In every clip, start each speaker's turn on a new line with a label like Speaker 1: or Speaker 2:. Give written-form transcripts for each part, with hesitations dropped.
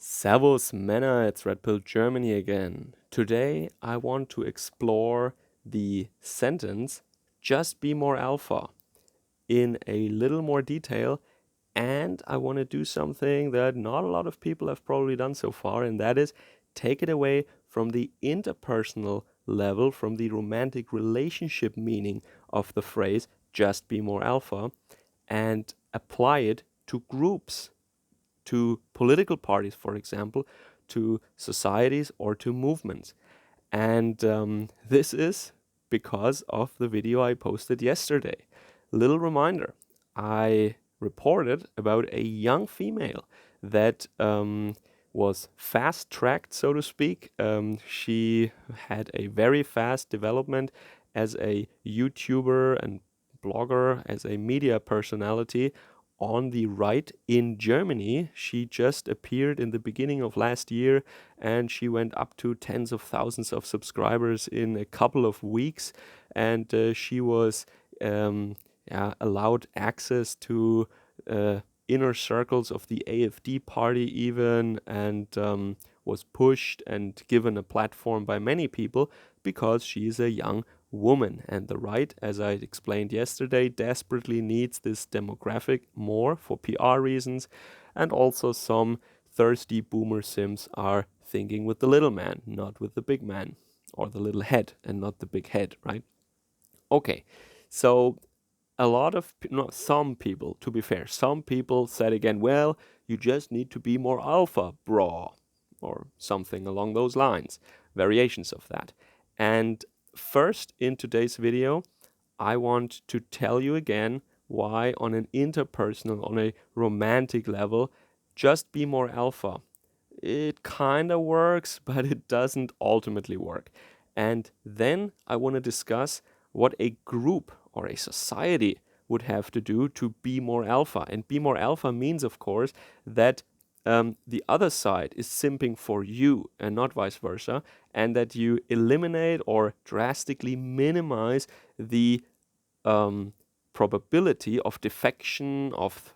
Speaker 1: Servus Männer, it's Red Pill Germany again. Today I want to explore the sentence, just be more alpha, in a little more detail, and I want to do something that not a lot of people have probably done so far, and that is take it away from the interpersonal level, from the romantic relationship meaning of the phrase, just be more alpha, and apply it to groups, to political parties, for example, to societies or to movements. And this is because of the video I posted yesterday. Little reminder, I reported about a young female that was fast-tracked, so to speak. She had a very fast development as a YouTuber and blogger, as a media personality on the right in Germany. She just appeared in the beginning of last year and she went up to tens of thousands of subscribers in a couple of weeks. And she was allowed access to inner circles of the AfD party even, and was pushed and given a platform by many people because she is a young woman. And the right, as I explained yesterday, desperately needs this demographic more for PR reasons. And also some thirsty boomer sims are thinking with the little man, not with the big man, or the little head and not the big head, right? Okay, so a lot of, some people, to be fair, some people said again, well, you just need to be more alpha, bro, or something along those lines, variations of that. And first, in today's video, I want to tell you again why on an interpersonal, on a romantic level, just be more alpha. It kind of works, but it doesn't ultimately work. And then I want to discuss what a group or a society would have to do to be more alpha. And be more alpha means, of course, that the other side is simping for you and not vice versa, and that you eliminate or drastically minimize the probability of defection, of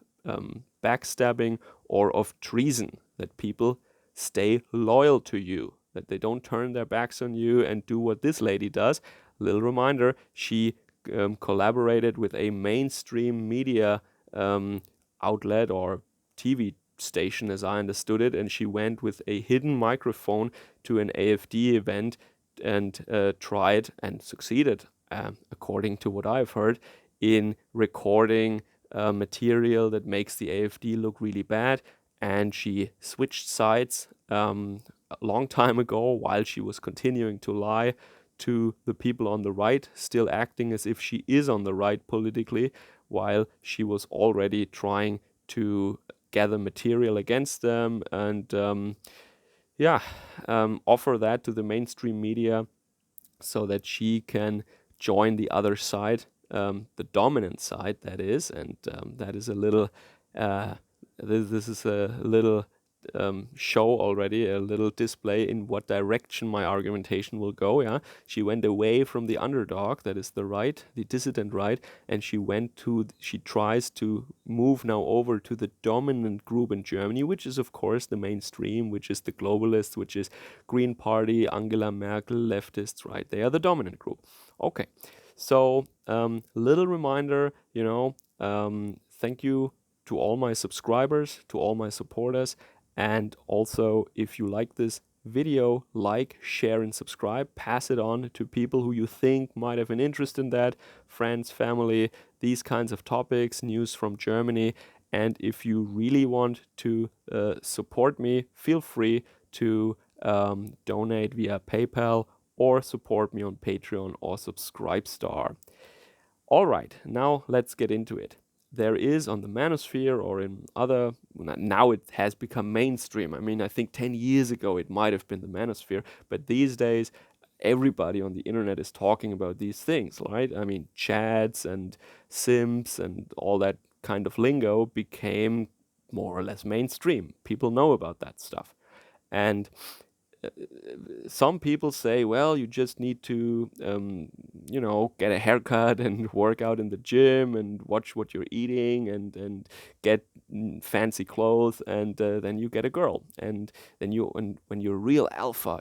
Speaker 1: backstabbing, or of treason, that people stay loyal to you, that they don't turn their backs on you and do what this lady does. Little reminder, she collaborated with a mainstream media outlet or TV station, as I understood it, and she went with a hidden microphone to an AfD event and tried and succeeded, according to what I've heard, in recording material that makes the AfD look really bad. And she switched sides a long time ago while she was continuing to lie to the people on the right, still acting as if she is on the right politically, while she was already trying to gather material against them and offer that to the mainstream media so that she can join the other side, the dominant side, that is. And that is a little, this is a little show already, a little display in what direction my argumentation will go. Yeah, she went away from the underdog, that is the right, the dissident right, and she tries to move now over to the dominant group in Germany, which is of course the mainstream, which is the globalists, which is Green Party, Angela Merkel, leftists, right? They are the dominant group. Okay, so little reminder, thank you to all my subscribers, to all my supporters. And also, if you like this video, like, share, and subscribe. Pass it on to people who you think might have an interest in that, friends, family, these kinds of topics, news from Germany. And if you really want to support me, feel free to donate via PayPal or support me on Patreon or Subscribestar. All right, now let's get into it. There is on the manosphere or in other, now it has become mainstream. I mean, I think 10 years ago it might have been the manosphere, but these days everybody on the internet is talking about these things, right? I mean, chats and simps and all that kind of lingo became more or less mainstream. People know about that stuff. And some people say, well, you just need to, get a haircut and work out in the gym and watch what you're eating and get fancy clothes, and then you get a girl. And then when you're real alpha,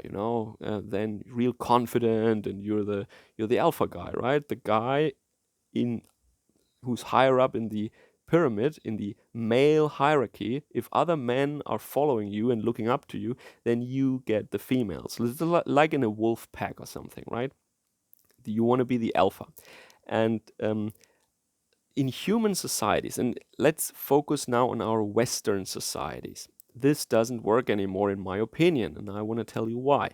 Speaker 1: then real confident, and you're the alpha guy, right? The guy in who's higher up in the pyramid, in the male hierarchy. If other men are following you and looking up to you, then you get the females. So it's like in a wolf pack or something, right? You want to be the alpha. And in human societies, and let's focus now on our Western societies, this doesn't work anymore, in my opinion, and I want to tell you why.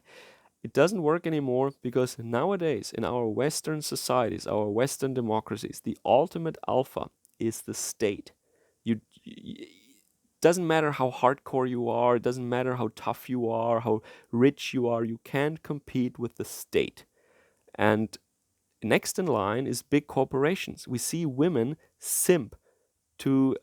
Speaker 1: It doesn't work anymore because nowadays in our Western societies, our Western democracies, the ultimate alpha is the state. Doesn't matter how hardcore you are, it doesn't matter how tough you are, how rich you are, you can't compete with the state. And next in line is big corporations. We see women simp to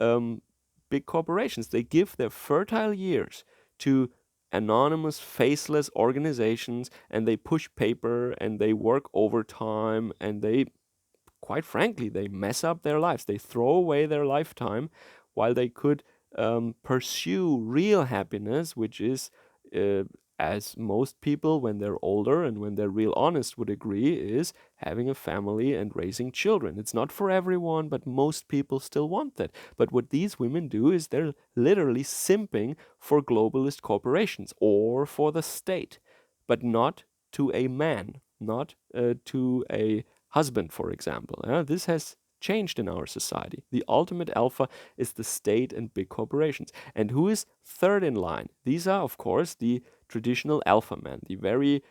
Speaker 1: big corporations. They give their fertile years to anonymous, faceless organizations, and they push paper and they work overtime, and they, quite frankly, they mess up their lives. They throw away their lifetime while they could pursue real happiness, which is, as most people, when they're older and when they're real honest, would agree, is having a family and raising children. It's not for everyone, but most people still want that. But what these women do is they're literally simping for globalist corporations or for the state, but not to a man, not to a husband, for example. This has changed in our society. The ultimate alpha is the state and big corporations. And who is third in line? These are, of course, the traditional alpha men, the very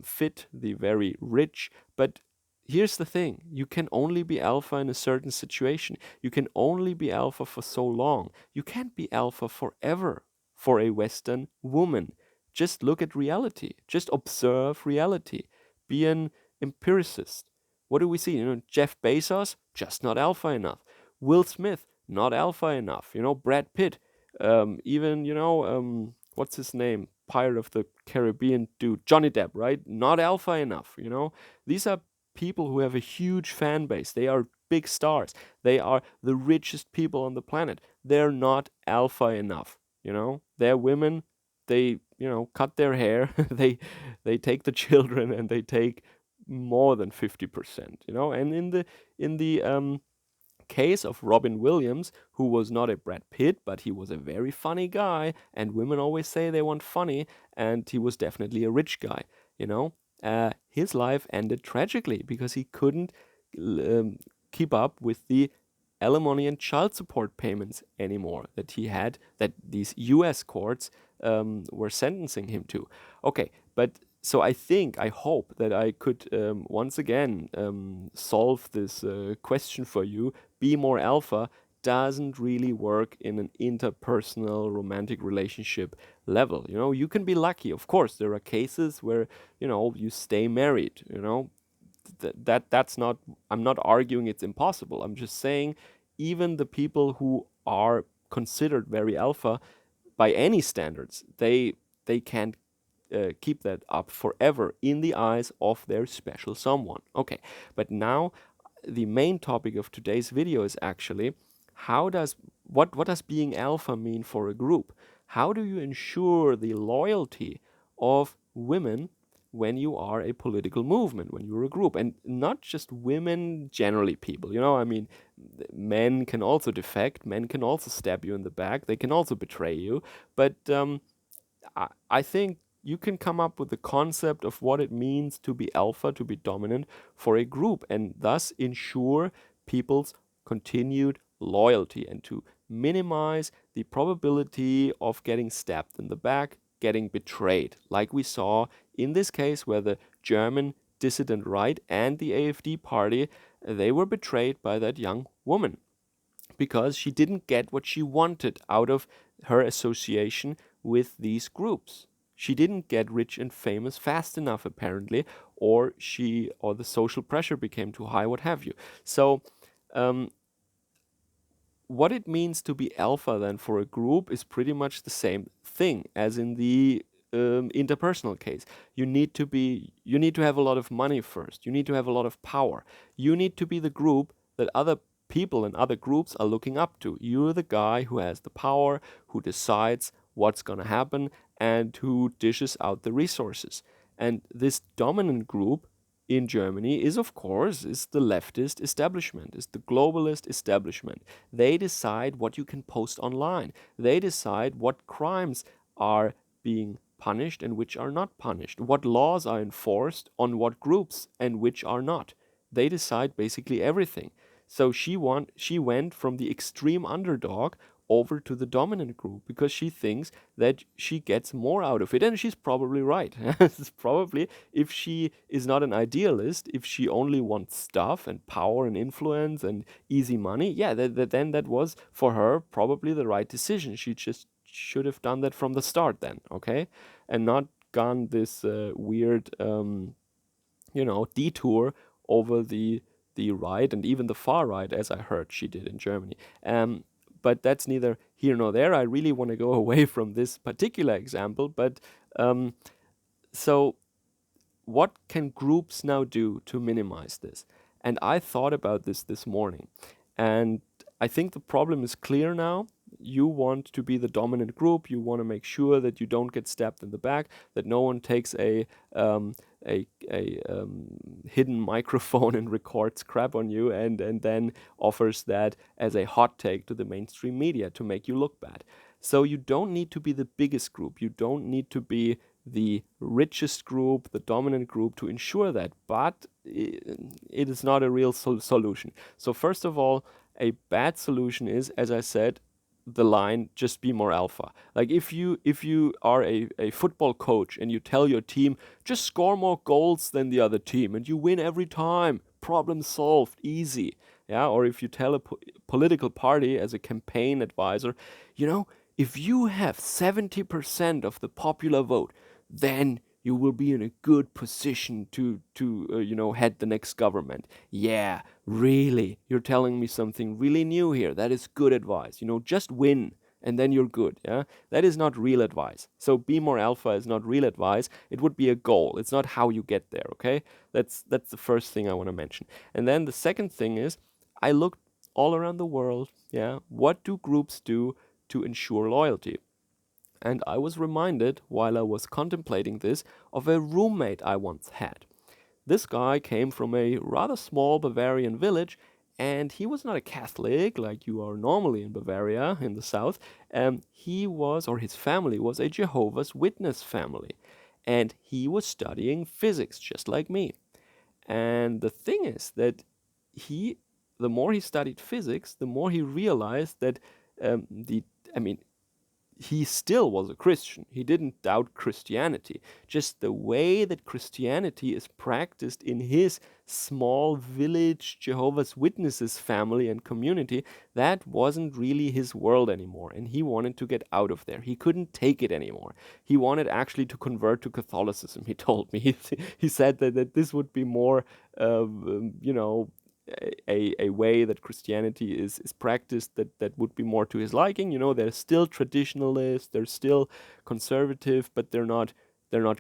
Speaker 1: fit, the very rich. But here's the thing, you can only be alpha in a certain situation. You can only be alpha for so long. You can't be alpha forever for a Western woman. Just look at reality. Just observe reality. Be an empiricist. What do we see? Jeff Bezos, just not alpha enough. Will Smith, not alpha enough. Brad Pitt, even, what's his name? Pirate of the Caribbean dude, Johnny Depp, right? Not alpha enough. These are people who have a huge fan base. They are big stars. They are the richest people on the planet. They're not alpha enough. They're women. They, cut their hair. they take the children, and they take more than 50%. And in the case of Robin Williams, who was not a Brad Pitt, but he was a very funny guy, and women always say they want funny, and he was definitely a rich guy. His life ended tragically because he couldn't keep up with the alimony and child support payments anymore that he had, that these US courts were sentencing him to. Okay, but so I hope that I could once again solve this question for you. Be more alpha doesn't really work in an interpersonal romantic relationship level. You can be lucky. Of course, there are cases where, you stay married, that's not, I'm not arguing it's impossible. I'm just saying even the people who are considered very alpha by any standards, they can't keep that up forever in the eyes of their special someone. Okay, but now the main topic of today's video is actually what does being alpha mean for a group? How do you ensure the loyalty of women when you are a political movement, when you're a group? And not just women, generally people, I mean, men can also defect, men can also stab you in the back, they can also betray you, but I think you can come up with the concept of what it means to be alpha, to be dominant for a group, and thus ensure people's continued loyalty and to minimize the probability of getting stabbed in the back, getting betrayed, like we saw in this case where the German dissident right and the AfD party, they were betrayed by that young woman because she didn't get what she wanted out of her association with these groups. She didn't get rich and famous fast enough, apparently, or the social pressure became too high, what have you. So, what it means to be alpha then for a group is pretty much the same thing as in the interpersonal case. You need to have a lot of money first. You need to have a lot of power. You need to be the group that other people and other groups are looking up to. You're the guy who has the power, who decides what's going to happen, and who dishes out the resources. And this dominant group in Germany is, of course, is the leftist establishment, is the globalist establishment. They decide what you can post online. They decide what crimes are being punished and which are not punished, what laws are enforced on what groups and which are not. They decide basically everything. So she went from the extreme underdog over to the dominant group because she thinks that she gets more out of it. And she's probably right. It's probably, if she is not an idealist, if she only wants stuff and power and influence and easy money, yeah, then that was for her probably the right decision. She just should have done that from the start then, okay? And not gone this weird, detour over the right and even the far right, as I heard she did in Germany. But that's neither here nor there. I really want to go away from this particular example. But so, what can groups now do to minimize this? And I thought about this morning, and I think the problem is clear now. You want to be the dominant group. You want to make sure that you don't get stabbed in the back, that no one takes um, a hidden microphone and records crap on you, and then offers that as a hot take to the mainstream media to make you look bad. So you don't need to be the biggest group. You don't need to be the richest group, the dominant group to ensure that. But it is not a real solution. So first of all, a bad solution is, as I said, the line, just be more alpha. Like if you are a football coach and you tell your team, just score more goals than the other team and you win every time, problem solved, easy. Yeah, or if you tell a political party as a campaign advisor, if you have 70% of the popular vote, then you will be in a good position to head the next government. Yeah, really, you're telling me something really new here. That is good advice. Just win and then you're good. Yeah, that is not real advice. So be more alpha is not real advice. It would be a goal. It's not how you get there. Okay, that's the first thing I want to mention. And then the second thing is, I looked all around the world. Yeah, what do groups do to ensure loyalty? And I was reminded, while I was contemplating this, of a roommate I once had. This guy came from a rather small Bavarian village, and he was not a Catholic like you are normally in Bavaria in the south. He was, or his family was, a Jehovah's Witness family. And he was studying physics, just like me. And the thing is that the more he studied physics, the more he realized that I mean, he still was a Christian. He didn't doubt Christianity. Just the way that Christianity is practiced in his small village Jehovah's Witnesses family and community, that wasn't really his world anymore. And he wanted to get out of there. He couldn't take it anymore. He wanted actually to convert to Catholicism, he told me. He said that this would be more, a way that Christianity is practiced that would be more to his liking. They're still traditionalists, they're still conservative, but they're not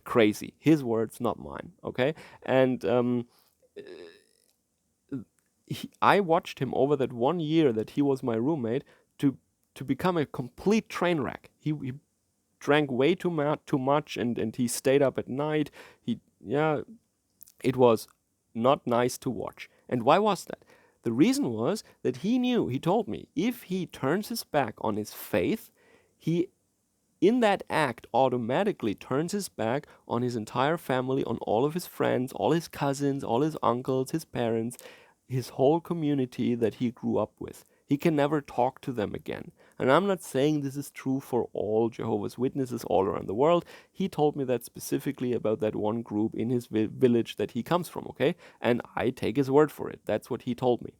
Speaker 1: crazy. His words, not mine. Okay, and I watched him over that 1 year that he was my roommate to become a complete train wreck. He drank way too much, and he stayed up at night. It was not nice to watch. And why was that? The reason was that he told me, if he turns his back on his faith, he, in that act, automatically turns his back on his entire family, on all of his friends, all his cousins, all his uncles, his parents, his whole community that he grew up with. He can never talk to them again. And I'm not saying this is true for all Jehovah's Witnesses all around the world. He told me that specifically about that one group in his village that he comes from, okay? And I take his word for it. That's what he told me.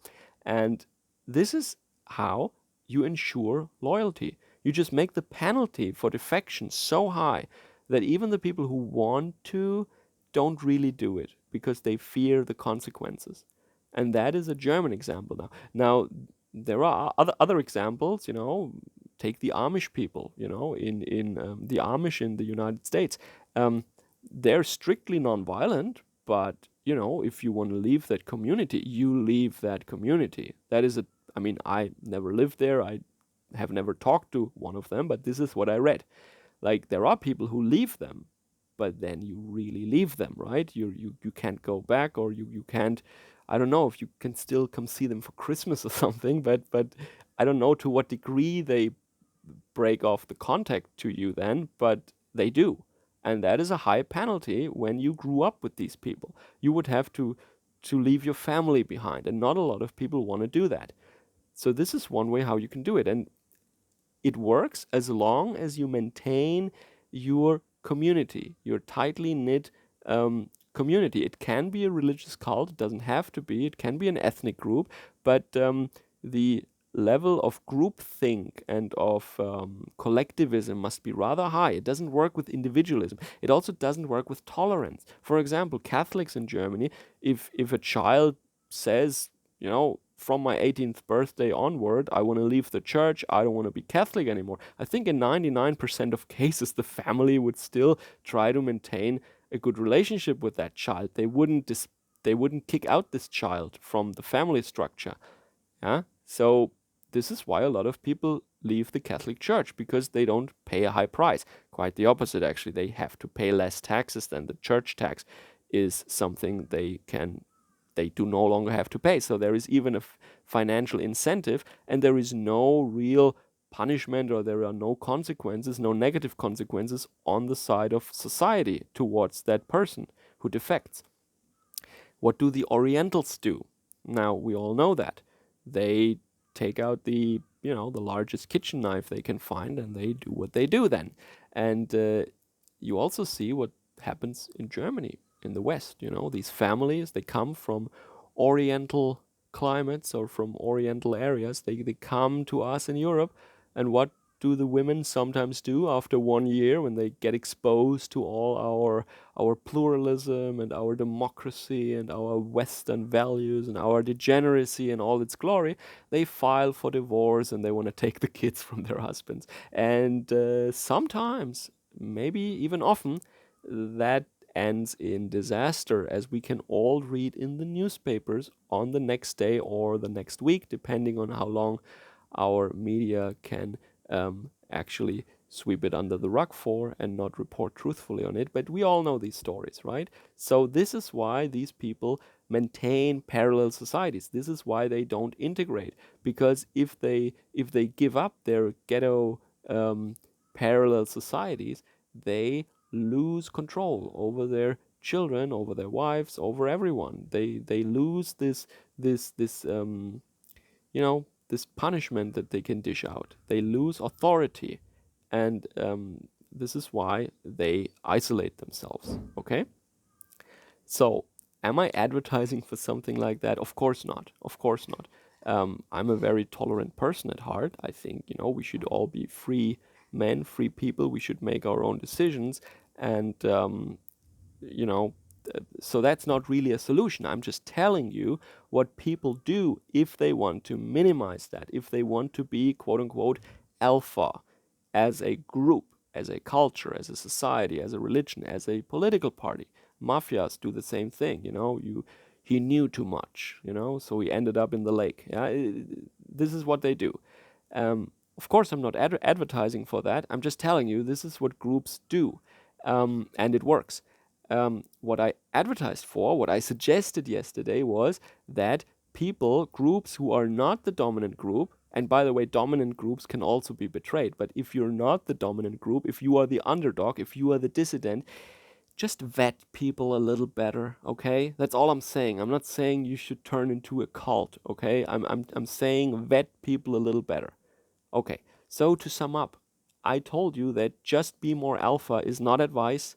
Speaker 1: And this is how you ensure loyalty. You just make the penalty for defection so high that even the people who want to don't really do it because they fear the consequences. And that is a German example now. Now, there are other examples, take the Amish people, in the Amish in the United States. They're strictly nonviolent, but if you want to leave that community, you leave that community. That is I mean, I never lived there. I have never talked to one of them, but this is what I read. Like, there are people who leave them, but then you really leave them, right? You can't go back, or you can't. I don't know if you can still come see them for Christmas or something, but I don't know to what degree they break off the contact to you then, but they do. And that is a high penalty when you grew up with these people. You would have to leave your family behind, and not a lot of people want to do that. So this is one way how you can do it. And it works as long as you maintain your community, your tightly knit community. It can be a religious cult, it doesn't have to be, it can be an ethnic group, but the level of groupthink and of collectivism must be rather high. It doesn't work with individualism. It also doesn't work with tolerance. For example, Catholics in Germany, if a child says, from my 18th birthday onward, I want to leave the church, I don't want to be Catholic anymore, I think in 99% of cases, the family would still try to maintain a good relationship with that child. They wouldn't kick out this child from the family structure. Yeah? So this is why a lot of people leave the Catholic Church, because they don't pay a high price. Quite the opposite, actually. They have to pay less taxes than the church tax is something they do no longer have to pay. So there is even a financial incentive, and there is no real punishment, or there are no consequences, no negative consequences on the side of society towards that person who defects. What do the Orientals do? Now, we all know that. They take out the largest kitchen knife they can find, and they do what they do then. And you also see what happens in Germany, in the West. These families, they come from Oriental climates or from Oriental areas. They come to us in Europe, and what do the women sometimes do after 1 year, when they get exposed to all our pluralism and our democracy and our Western values and our degeneracy and all its glory? They file for divorce, and they want to take the kids from their husbands. And sometimes, maybe even often, that ends in disaster, as we can all read in the newspapers on the next day or the next week, depending on how long our media can actually sweep it under the rug for and not report truthfully on it. But we all know these stories, right? So this is why these people maintain parallel societies. This is why they don't integrate, because if they give up their ghetto parallel societies, they lose control over their children, over their wives, over everyone. They lose this this punishment that they can dish out. They lose authority, and this is why they isolate themselves. Okay? So, am I advertising for something like that? Of course not. Of course not. I'm a very tolerant person at heart. I think, we should all be free men, free people. We should make our own decisions. And, so that's not really a solution. I'm just telling you what people do if they want to minimize that, if they want to be, quote unquote, alpha as a group, as a culture, as a society, as a religion, as a political party. Mafias do the same thing. He knew too much, so he ended up in the lake. Yeah, this is what they do. Of course, I'm not advertising for that. I'm just telling you this is what groups do, and it works. What I advertised for, what I suggested yesterday, was that groups who are not the dominant group, and by the way, dominant groups can also be betrayed, but if you're not the dominant group, if you are the underdog, if you are the dissident, just vet people a little better, okay? That's all I'm saying. I'm not saying you should turn into a cult, okay? I'm saying vet people a little better. Okay, so to sum up, I told you that just be more alpha is not advice.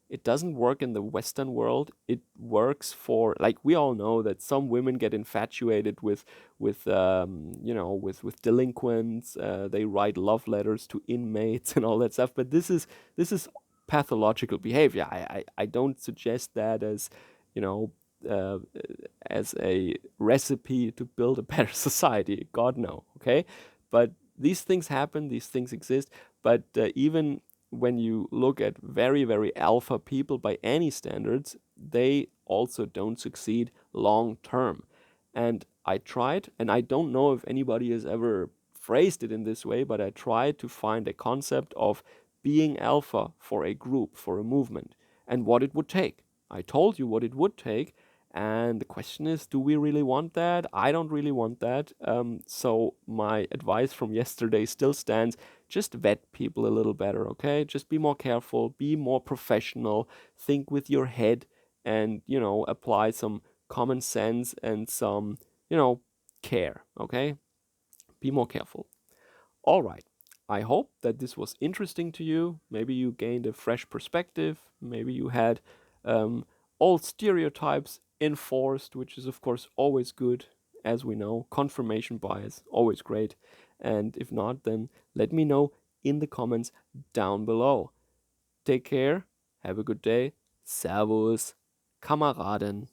Speaker 1: It doesn't work in the Western world. It works for, like, we all know that some women get infatuated with delinquents. They write love letters to inmates and all that stuff. But this is pathological behavior. I don't suggest that as, as a recipe to build a better society. God no. Okay, but these things happen, these things exist, but even when you look at very, very alpha people by any standards, they also don't succeed long term. And I tried, and I don't know if anybody has ever phrased it in this way, but I tried to find a concept of being alpha for a group, for a movement, and what it would take. I told you what it would take, and the question is, do we really want that? I don't really want that. So my advice from yesterday still stands. Just vet people a little better, okay? Just be more careful, be more professional, think with your head, and, apply some common sense and some, care, okay? Be more careful. All right. I hope that this was interesting to you. Maybe you gained a fresh perspective. Maybe you had old stereotypes enforced, which is, of course, always good, as we know. Confirmation bias, always great. And if not, then let me know in the comments down below. Take care. Have a good day. Servus, Kameraden.